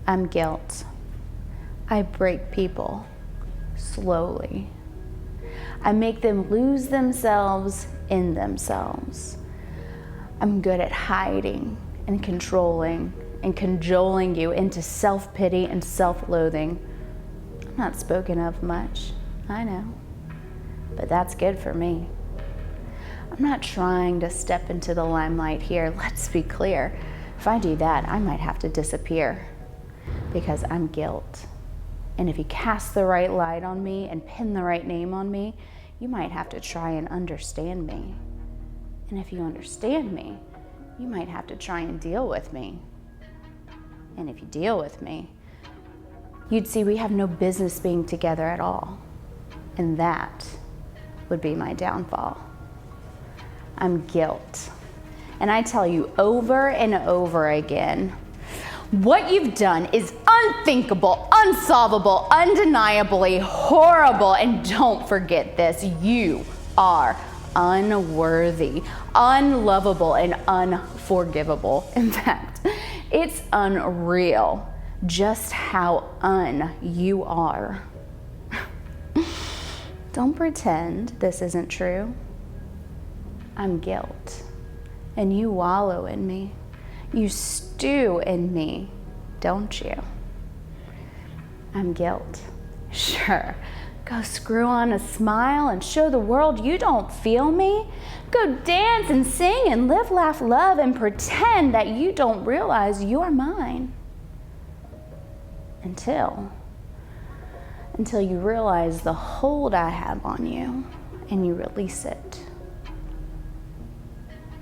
I'm guilt. I break people slowly. I make them lose themselves in themselves. I'm good at hiding and controlling and cajoling you into self-pity and self-loathing. I'm not spoken of much, I know, but that's good for me. I'm not trying to step into the limelight here. Let's be clear. If I do that, I might have to disappear because I'm guilt. And if you cast the right light on me and pin the right name on me, you might have to try and understand me. And if you understand me, you might have to try and deal with me. And if you deal with me, you'd see we have no business being together at all. And that would be my downfall. I'm guilt. And I tell you over and over again, what you've done is unthinkable, unsolvable, undeniably horrible. And don't forget this, you are unworthy, unlovable, and unforgivable. In fact, it's unreal just how you are. Don't pretend this isn't true. I'm guilt, and you wallow in me. You stew in me, don't you? I'm guilt. Sure, go screw on a smile and show the world you don't feel me. Go dance and sing and live, laugh, love, and pretend that you don't realize you're mine. Until you realize the hold I have on you and you release it.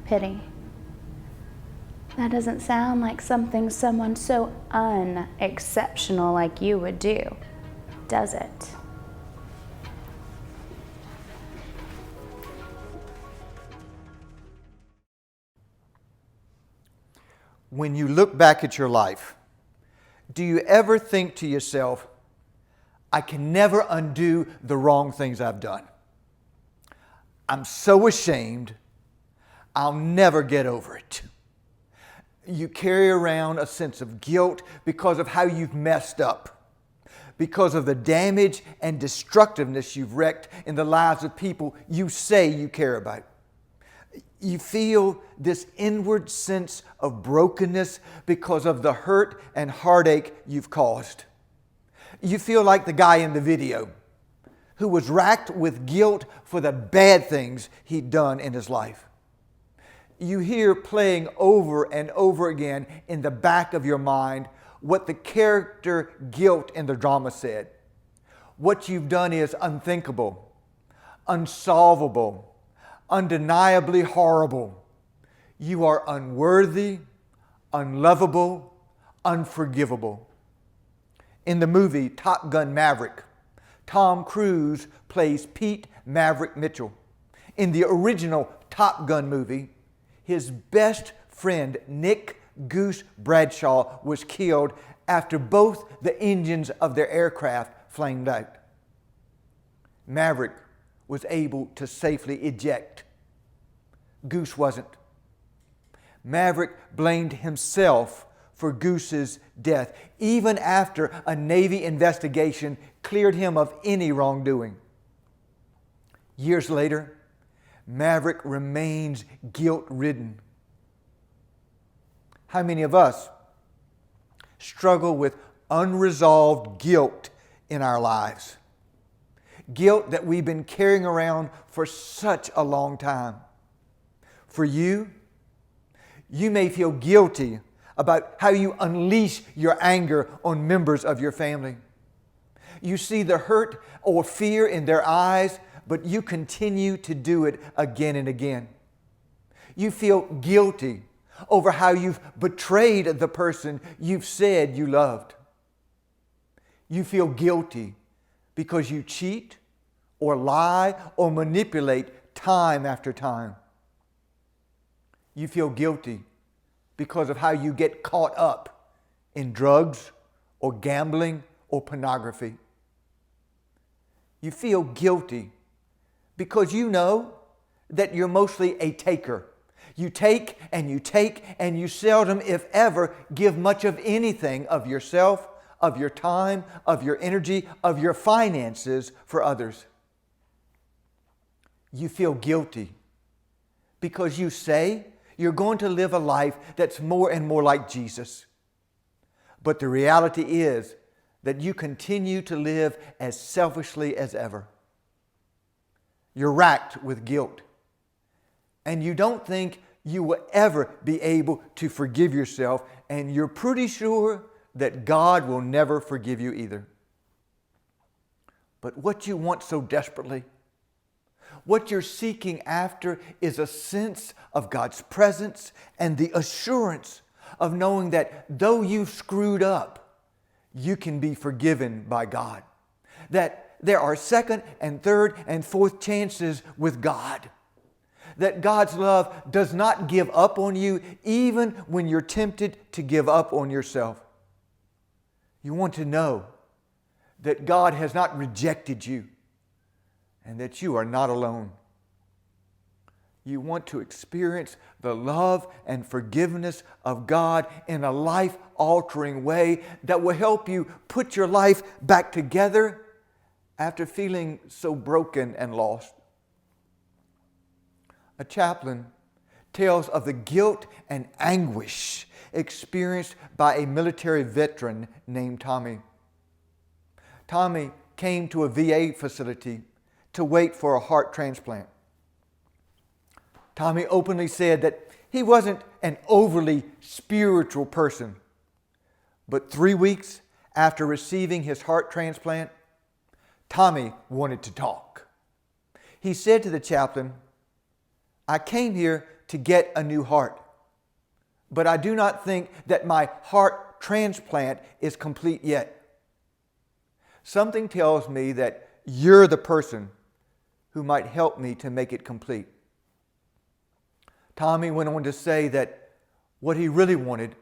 Pity. That doesn't sound like something someone so unexceptional like you would do, does it? When you look back at your life, do you ever think to yourself, I can never undo the wrong things I've done? I'm so ashamed, I'll never get over it. You carry around a sense of guilt because of how you've messed up, because of the damage and destructiveness you've wreaked in the lives of people you say you care about. You feel this inward sense of brokenness because of the hurt and heartache you've caused. You feel like the guy in the video who was racked with guilt for the bad things he'd done in his life. You hear playing over and over again in the back of your mind what the character guilt in the drama said. What you've done is unthinkable, unsolvable, undeniably horrible. You are unworthy, unlovable, unforgivable. In the movie Top Gun Maverick, Tom Cruise plays Pete Maverick Mitchell. In the original Top Gun movie, his best friend, Nick Goose Bradshaw, was killed after both the engines of their aircraft flamed out. Maverick was able to safely eject. Goose wasn't. Maverick blamed himself for Goose's death, even after a Navy investigation cleared him of any wrongdoing. Years later, Maverick remains guilt-ridden. How many of us struggle with unresolved guilt in our lives? Guilt that we've been carrying around for such a long time. For you, you may feel guilty about how you unleash your anger on members of your family. You see the hurt or fear in their eyes, but you continue to do it again and again. You feel guilty over how you've betrayed the person you've said you loved. You feel guilty because you cheat or lie or manipulate time after time. You feel guilty because of how you get caught up in drugs or gambling or pornography. You feel guilty because you know that you're mostly a taker. You take and you take, and you seldom, if ever, give much of anything of yourself, of your time, of your energy, of your finances for others. You feel guilty because you say you're going to live a life that's more and more like Jesus. But the reality is that you continue to live as selfishly as ever. You're racked with guilt, and you don't think you will ever be able to forgive yourself, and you're pretty sure that God will never forgive you either. But what you want so desperately, what you're seeking after, is a sense of God's presence and the assurance of knowing that though you've screwed up, you can be forgiven by God. That there are second and third and fourth chances with God. That God's love does not give up on you even when you're tempted to give up on yourself. You want to know that God has not rejected you and that you are not alone. You want to experience the love and forgiveness of God in a life-altering way that will help you put your life back together after feeling so broken and lost. A chaplain tells of the guilt and anguish experienced by a military veteran named Tommy. Tommy came to a VA facility to wait for a heart transplant. Tommy openly said that he wasn't an overly spiritual person. But 3 weeks after receiving his heart transplant, Tommy wanted to talk. He said to the chaplain, "I came here to get a new heart, but I do not think that my heart transplant is complete yet. Something tells me that you're the person who might help me to make it complete." Tommy went on to say that what he really wanted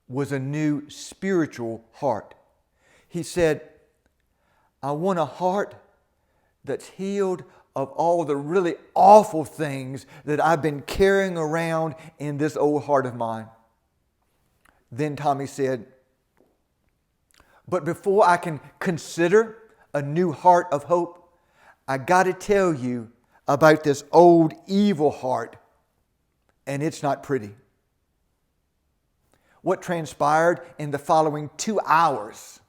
was a new spiritual heart. He said, "I want a heart that's healed of all the really awful things that I've been carrying around in this old heart of mine." Then Tommy said, "But before I can consider a new heart of hope, I got to tell you about this old evil heart, and it's not pretty." What transpired in the following 2 hours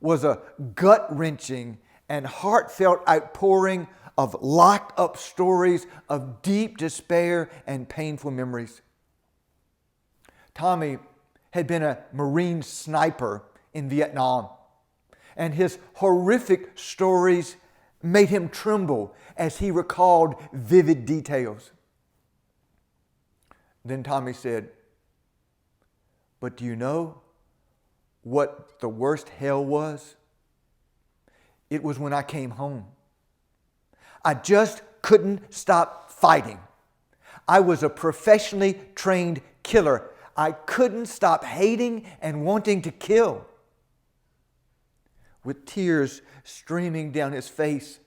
was a gut-wrenching and heartfelt outpouring of locked-up stories of deep despair and painful memories. Tommy had been a Marine sniper in Vietnam, and his horrific stories made him tremble as he recalled vivid details. Then Tommy said, "But do you know what the worst hell was? It was when I came home. I just couldn't stop fighting. I was a professionally trained killer. I couldn't stop hating and wanting to kill." With tears streaming down his face,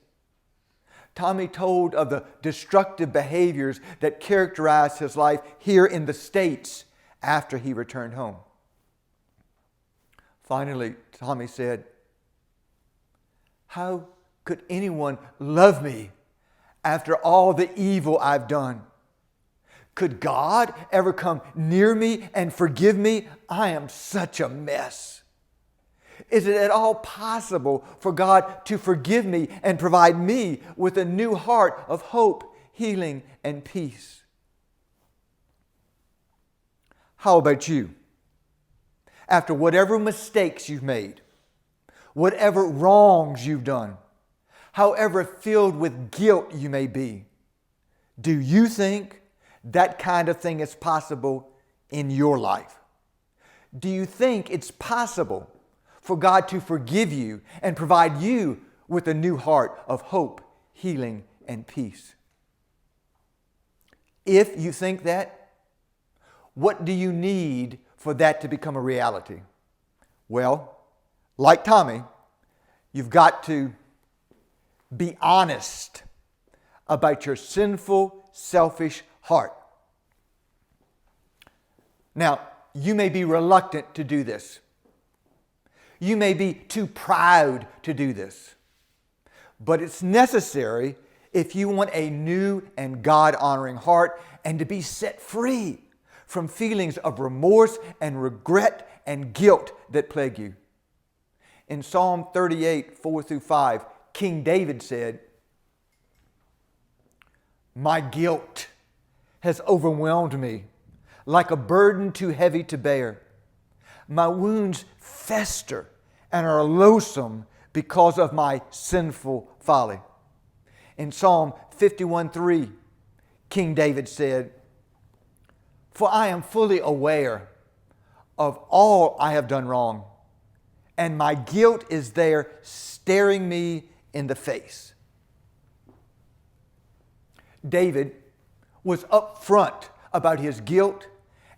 Tommy told of the destructive behaviors that characterized his life here in the States after he returned home. Finally, Tommy said, "How could anyone love me after all the evil I've done? Could God ever come near me and forgive me? I am such a mess. Is it at all possible for God to forgive me and provide me with a new heart of hope, healing, and peace?" How about you? After whatever mistakes you've made, whatever wrongs you've done, however filled with guilt you may be, do you think that kind of thing is possible in your life? Do you think it's possible for God to forgive you and provide you with a new heart of hope, healing, and peace? If you think that, what do you need for that to become a reality? Well, like Tommy, you've got to be honest about your sinful, selfish heart. Now, you may be reluctant to do this. You may be too proud to do this. But it's necessary if you want a new and God-honoring heart and to be set free from feelings of remorse and regret and guilt that plague you. In Psalm 38, 4 through 5, King David said, "My guilt has overwhelmed me like a burden too heavy to bear. My wounds fester and are loathsome because of my sinful folly." In Psalm 51:3, King David said, "For I am fully aware of all I have done wrong, and my guilt is there staring me in the face." David was upfront about his guilt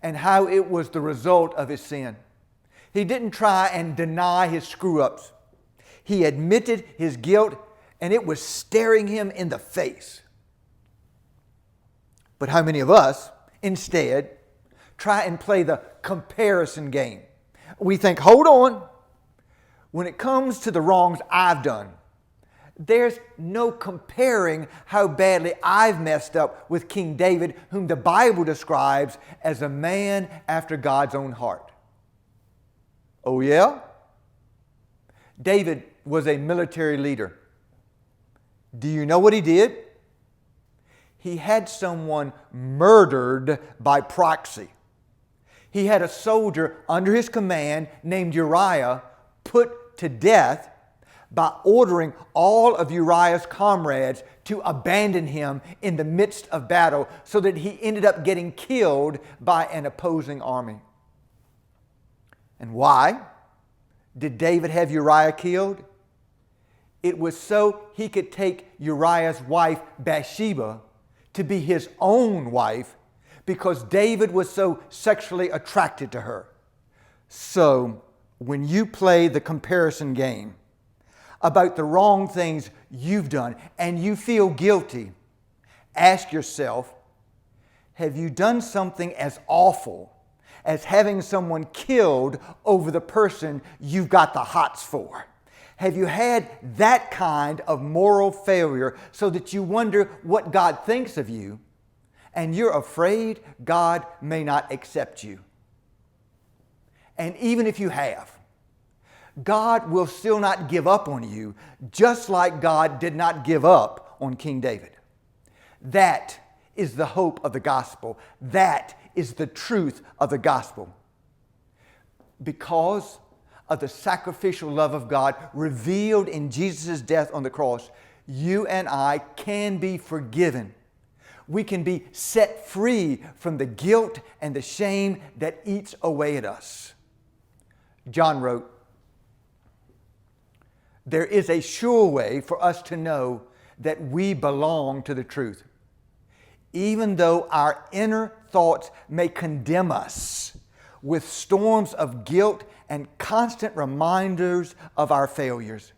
and how it was the result of his sin. He didn't try and deny his screw-ups. He admitted his guilt, and it was staring him in the face. But how many of us, instead, try and play the comparison game? We think, hold on, when it comes to the wrongs I've done, there's no comparing how badly I've messed up with King David, whom the Bible describes as a man after God's own heart. Oh yeah? David was a military leader. Do you know what he did? He had someone murdered by proxy. He had a soldier under his command named Uriah put to death by ordering all of Uriah's comrades to abandon him in the midst of battle, so that he ended up getting killed by an opposing army. And why did David have Uriah killed? It was so he could take Uriah's wife Bathsheba to be his own wife, because David was so sexually attracted to her. So when you play the comparison game about the wrong things you've done and you feel guilty, ask yourself, have you done something as awful as having someone killed over the person you've got the hots for? Have you had that kind of moral failure so that you wonder what God thinks of you and you're afraid God may not accept you? And even if you have, God will still not give up on you, just like God did not give up on King David. That is the hope of the gospel. That is the truth of the gospel. Because of the sacrificial love of God revealed in Jesus' death on the cross, you and I can be forgiven. We can be set free from the guilt and the shame that eats away at us. John wrote, "There is a sure way for us to know that we belong to the truth. Even though our inner thoughts may condemn us with storms of guilt and constant reminders of our failures,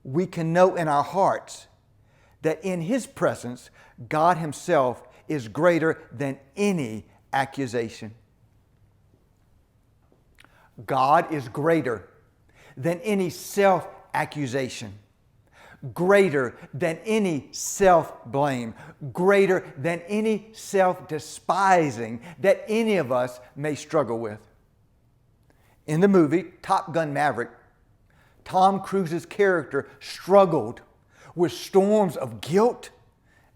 we can know in our hearts that in His presence, God Himself is greater than any accusation." God is greater than any self-accusation, greater than any self-blame, greater than any self-despising that any of us may struggle with. In the movie Top Gun Maverick, Tom Cruise's character struggled with storms of guilt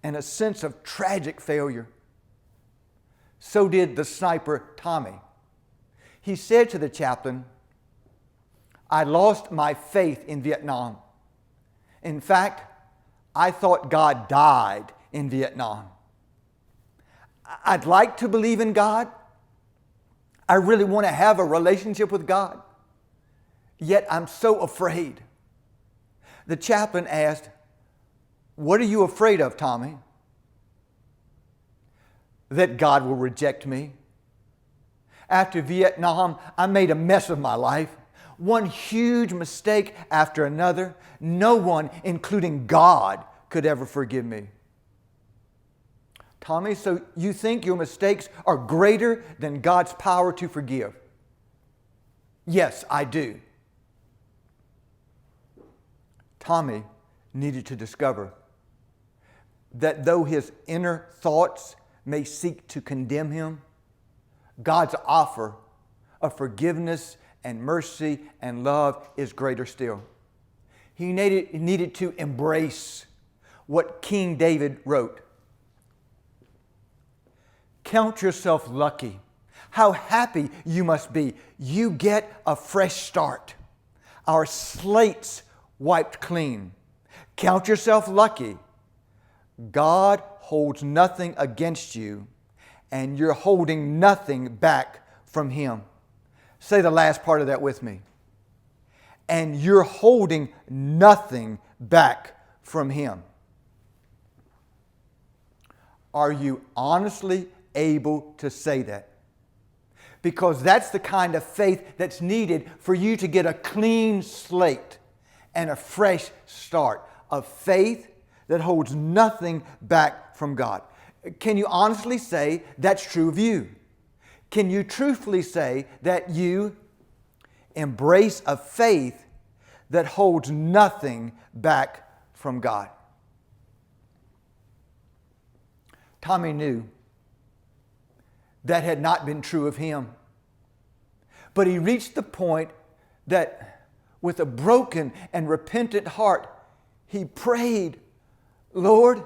and a sense of tragic failure. So did the sniper Tommy. He said to the chaplain, "I lost my faith in Vietnam. In fact, I thought God died in Vietnam. I'd like to believe in God. I really want to have a relationship with God. Yet I'm so afraid." The chaplain asked, "What are you afraid of, Tommy?" "That God will reject me. After Vietnam, I made a mess of my life. One huge mistake after another. No one, including God, could ever forgive me." Tommy, so you think your mistakes are greater than God's power to forgive? Yes, I do. Tommy needed to discover that though his inner thoughts may seek to condemn him, God's offer of forgiveness and mercy and love is greater still. He needed to embrace what King David wrote. Count yourself lucky. How happy you must be. You get a fresh start. Our slates wiped clean. Count yourself lucky. God holds nothing against you, and you're holding nothing back from Him. Say the last part of that with me. And you're holding nothing back from Him. Are you honestly able to say that? Because that's the kind of faith that's needed for you to get a clean slate and a fresh start. A faith that holds nothing back from God. Can you honestly say that's true of you? Can you truthfully say that you embrace a faith that holds nothing back from God? Tommy knew that had not been true of him. But he reached the point that with a broken and repentant heart, he prayed, Lord,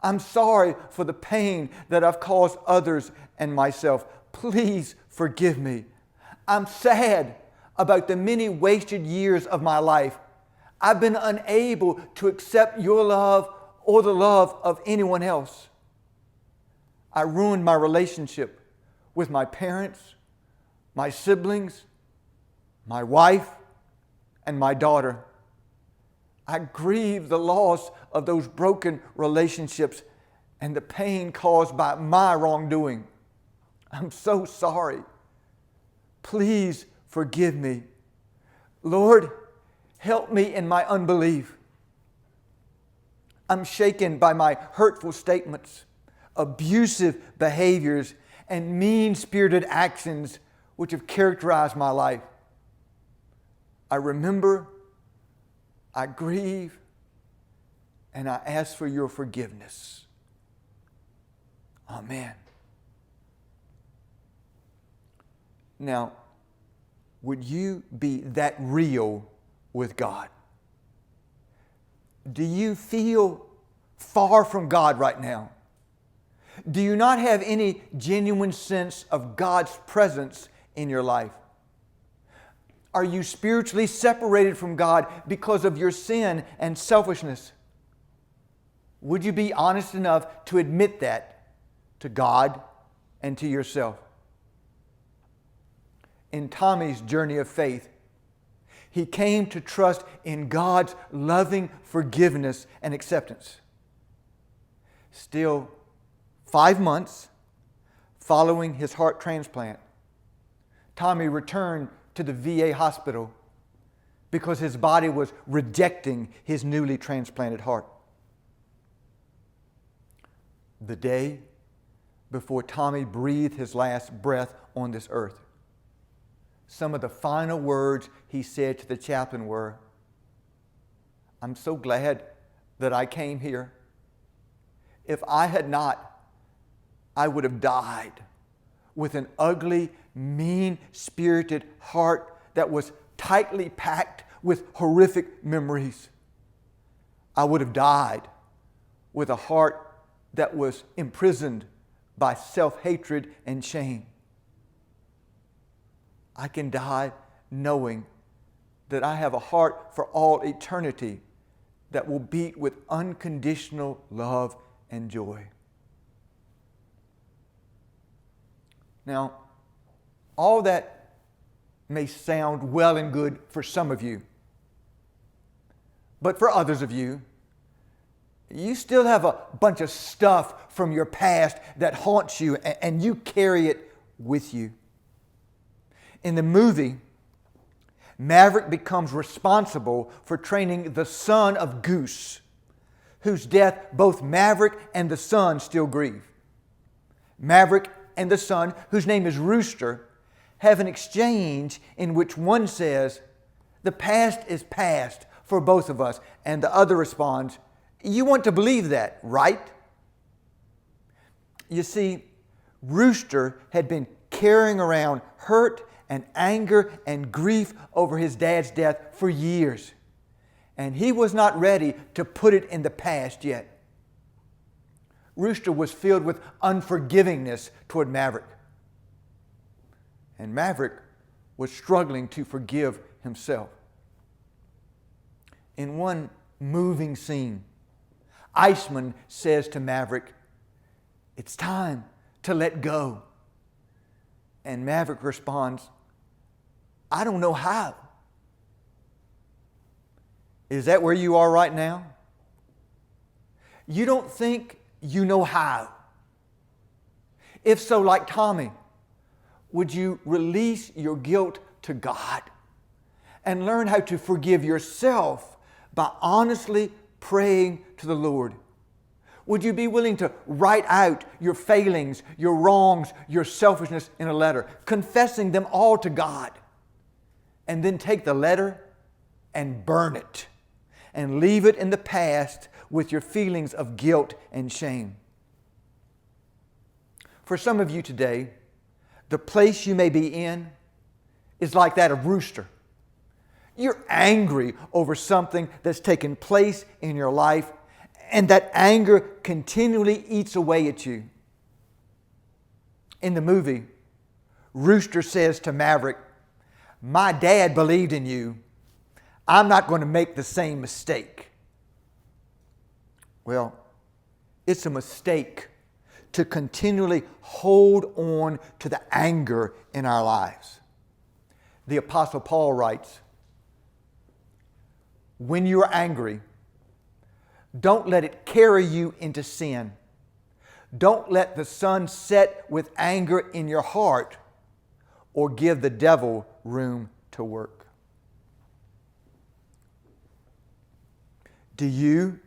I'm sorry for the pain that I've caused others and myself. Please forgive me. I'm sad about the many wasted years of my life. I've been unable to accept your love or the love of anyone else. I ruined my relationship with my parents, my siblings, my wife, and my daughter. I grieve the loss of those broken relationships and the pain caused by my wrongdoing. I'm so sorry. Please forgive me. Lord, help me in my unbelief. I'm shaken by my hurtful statements, abusive behaviors, and mean-spirited actions which have characterized my life. I remember, I grieve, and I ask for your forgiveness. Amen. Now, would you be that real with God? Do you feel far from God right now? Do you not have any genuine sense of God's presence in your life? Are you spiritually separated from God because of your sin and selfishness? Would you be honest enough to admit that to God and to yourself? In Tommy's journey of faith, he came to trust in God's loving forgiveness and acceptance. Still, 5 months following his heart transplant, Tommy returned to the VA hospital because his body was rejecting his newly transplanted heart. The day before Tommy breathed his last breath on this earth, some of the final words he said to the chaplain were, I'm so glad that I came here. If I had not, I would have died with an ugly, mean-spirited heart that was tightly packed with horrific memories. I would have died with a heart that was imprisoned by self-hatred and shame. I can die knowing that I have a heart for all eternity that will beat with unconditional love and joy. Now, all that may sound well and good for some of you, but for others of you, you still have a bunch of stuff from your past that haunts you, and you carry it with you. In the movie, Maverick becomes responsible for training the son of Goose, whose death both Maverick and the son still grieve. Maverick and the son, whose name is Rooster, have an exchange in which one says, "The past is past for both of us," and the other responds, "You want to believe that, right?" You see, Rooster had been carrying around hurt and anger and grief over his dad's death for years, and he was not ready to put it in the past yet. Rooster was filled with unforgivingness toward Maverick, and Maverick was struggling to forgive himself. In one moving scene, Iceman says to Maverick, "It's time to let go." And Maverick responds, "I don't know how." Is that where you are right now? You don't think you know how. If so, like Tommy, would you release your guilt to God and learn how to forgive yourself by honestly praying to the Lord? Would you be willing to write out your failings, your wrongs, your selfishness in a letter, confessing them all to God, and then take the letter and burn it and leave it in the past with your feelings of guilt and shame? For some of you today, the place you may be in is like that of Rooster. You're angry over something that's taken place in your life, and that anger continually eats away at you. In the movie, Rooster says to Maverick, "My dad believed in you. I'm not going to make the same mistake." Well, it's a mistake to continually hold on to the anger in our lives. The Apostle Paul writes, "When you are angry, don't let it carry you into sin. Don't let the sun set with anger in your heart, or give the devil room to work." Do you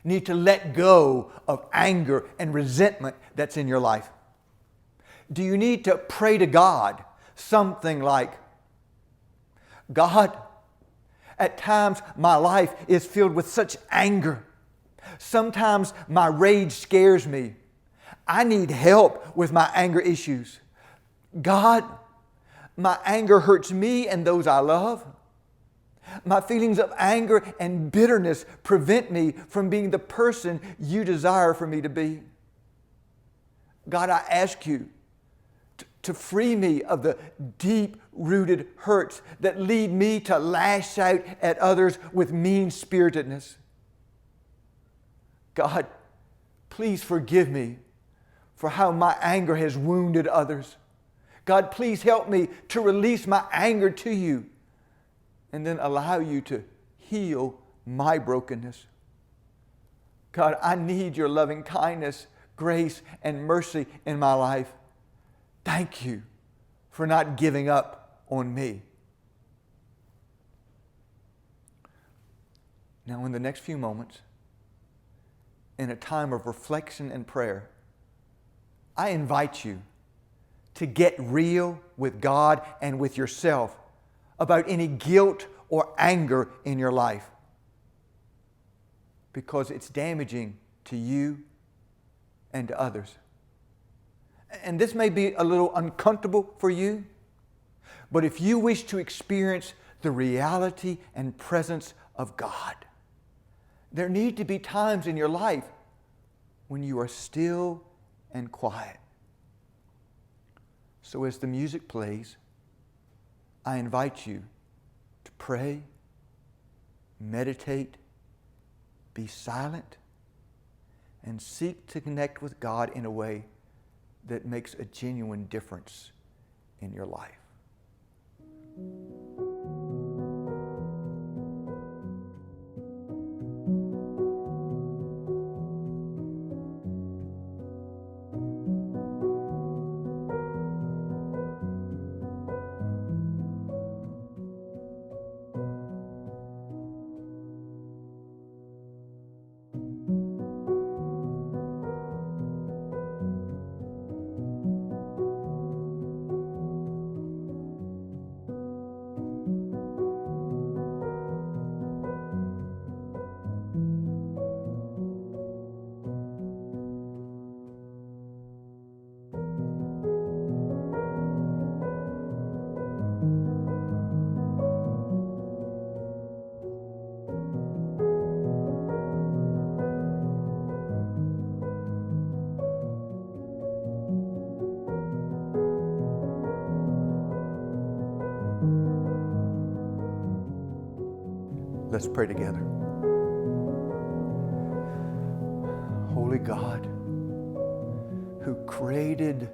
need to let go of anger and resentment that's in your life? Do you need to pray to God something like, "God, at times my life is filled with such anger. Sometimes my rage scares me. I need help with my anger issues. God, my anger hurts me and those I love. My feelings of anger and bitterness prevent me from being the person you desire for me to be. God, I ask you to free me of the deep-rooted hurts that lead me to lash out at others with mean-spiritedness. God, please forgive me for how my anger has wounded others. God, please help me to release my anger to you and then allow you to heal my brokenness. God, I need your loving kindness, grace, and mercy in my life. Thank you for not giving up on me." Now, in the next few moments, in a time of reflection and prayer, I invite you to get real with God and with yourself about any guilt or anger in your life, because it's damaging to you and to others. And this may be a little uncomfortable for you, but if you wish to experience the reality and presence of God, there need to be times in your life when you are still and quiet. So as the music plays, I invite you to pray, meditate, be silent, and seek to connect with God in a way that makes a genuine difference in your life. Let's pray together. Holy God, who created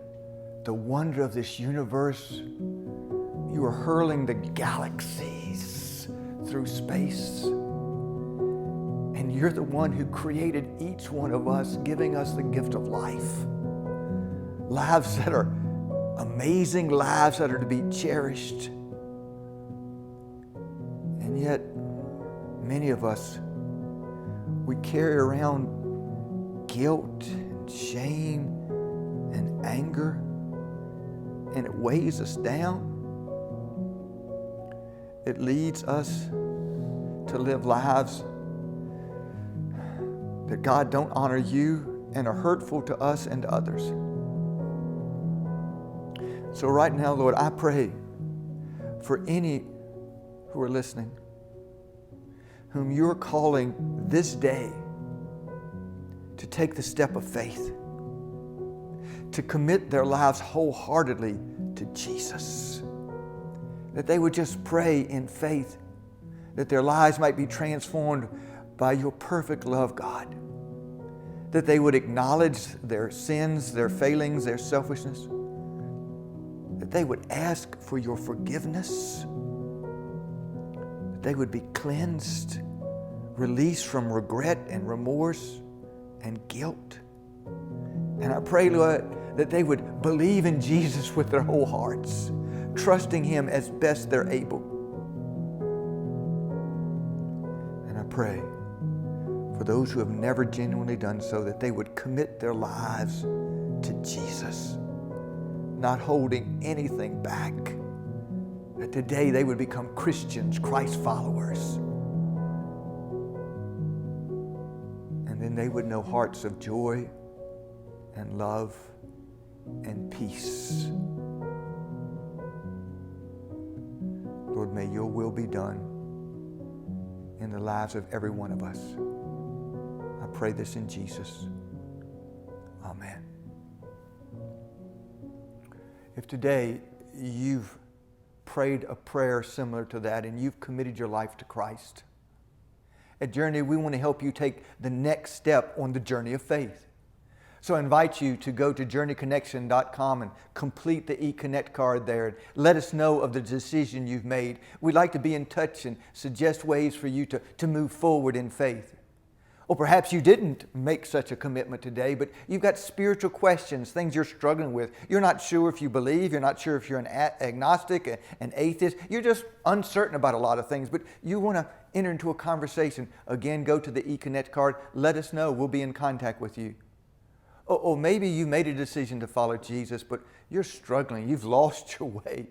the wonder of this universe, you are hurling the galaxies through space. And you're the one who created each one of us, giving us the gift of life. Lives that are amazing, lives that are to be cherished. And yet, many of us, we carry around guilt and shame and anger, and it weighs us down. It leads us to live lives that, God, don't honor you and are hurtful to us and to others. So right now, Lord, I pray for any who are listening, whom you're calling this day to take the step of faith, to commit their lives wholeheartedly to Jesus, that they would just pray in faith that their lives might be transformed by your perfect love, God, that they would acknowledge their sins, their failings, their selfishness, that they would ask for your forgiveness, that they would be cleansed, released from regret and remorse and guilt. And I pray, Lord, that they would believe in Jesus with their whole hearts, trusting Him as best they're able. And I pray for those who have never genuinely done so, that they would commit their lives to Jesus, not holding anything back, that today they would become Christians, Christ followers. And then they would know hearts of joy and love and peace. Lord, may your will be done in the lives of every one of us. I pray this in Jesus. Amen. If today you've prayed a prayer similar to that and you've committed your life to Christ, at Journey, we want to help you take the next step on the journey of faith. So I invite you to go to journeyconnection.com and complete the eConnect card there. Let us know of the decision you've made. We'd like to be in touch and suggest ways for you to move forward in faith. Or perhaps you didn't make such a commitment today, but you've got spiritual questions, things you're struggling with. You're not sure if you believe. You're not sure if you're an agnostic, an atheist. You're just uncertain about a lot of things, but you want to enter into a conversation. Again, go to the eConnect card. Let us know. We'll be in contact with you. Or maybe you made a decision to follow Jesus, but you're struggling. You've lost your way,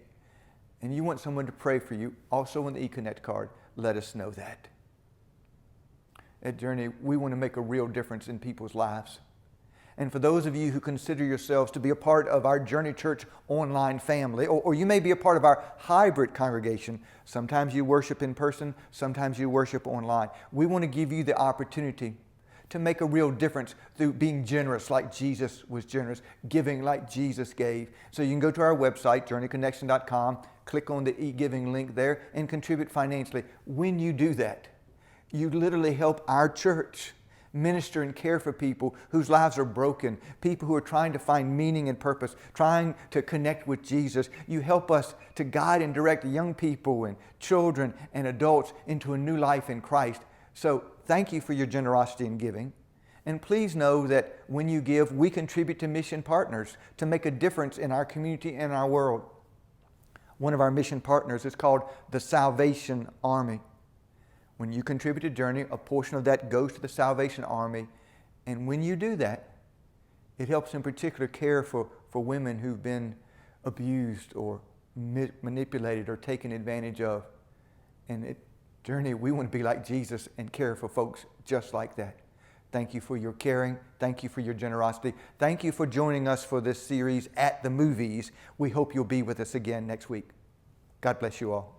and you want someone to pray for you. Also on the eConnect card, let us know that. At Journey, we want to make a real difference in people's lives. And for those of you who consider yourselves to be a part of our Journey Church online family, or you may be a part of our hybrid congregation, sometimes you worship in person, sometimes you worship online. We want to give you the opportunity to make a real difference through being generous like Jesus was generous, giving like Jesus gave. So you can go to our website, journeyconnection.com, click on the e-giving link there, and contribute financially. When you do that, you literally help our church minister and care for people whose lives are broken, people who are trying to find meaning and purpose, trying to connect with Jesus. You help us to guide and direct young people and children and adults into a new life in Christ. So thank you for your generosity in giving. And please know that when you give, we contribute to mission partners to make a difference in our community and our world. One of our mission partners is called the Salvation Army. When you contribute to Journey, a portion of that goes to the Salvation Army. And when you do that, it helps in particular care for women who've been abused or manipulated or taken advantage of. And at Journey, we want to be like Jesus and care for folks just like that. Thank you for your caring. Thank you for your generosity. Thank you for joining us for this series, At the Movies. We hope you'll be with us again next week. God bless you all.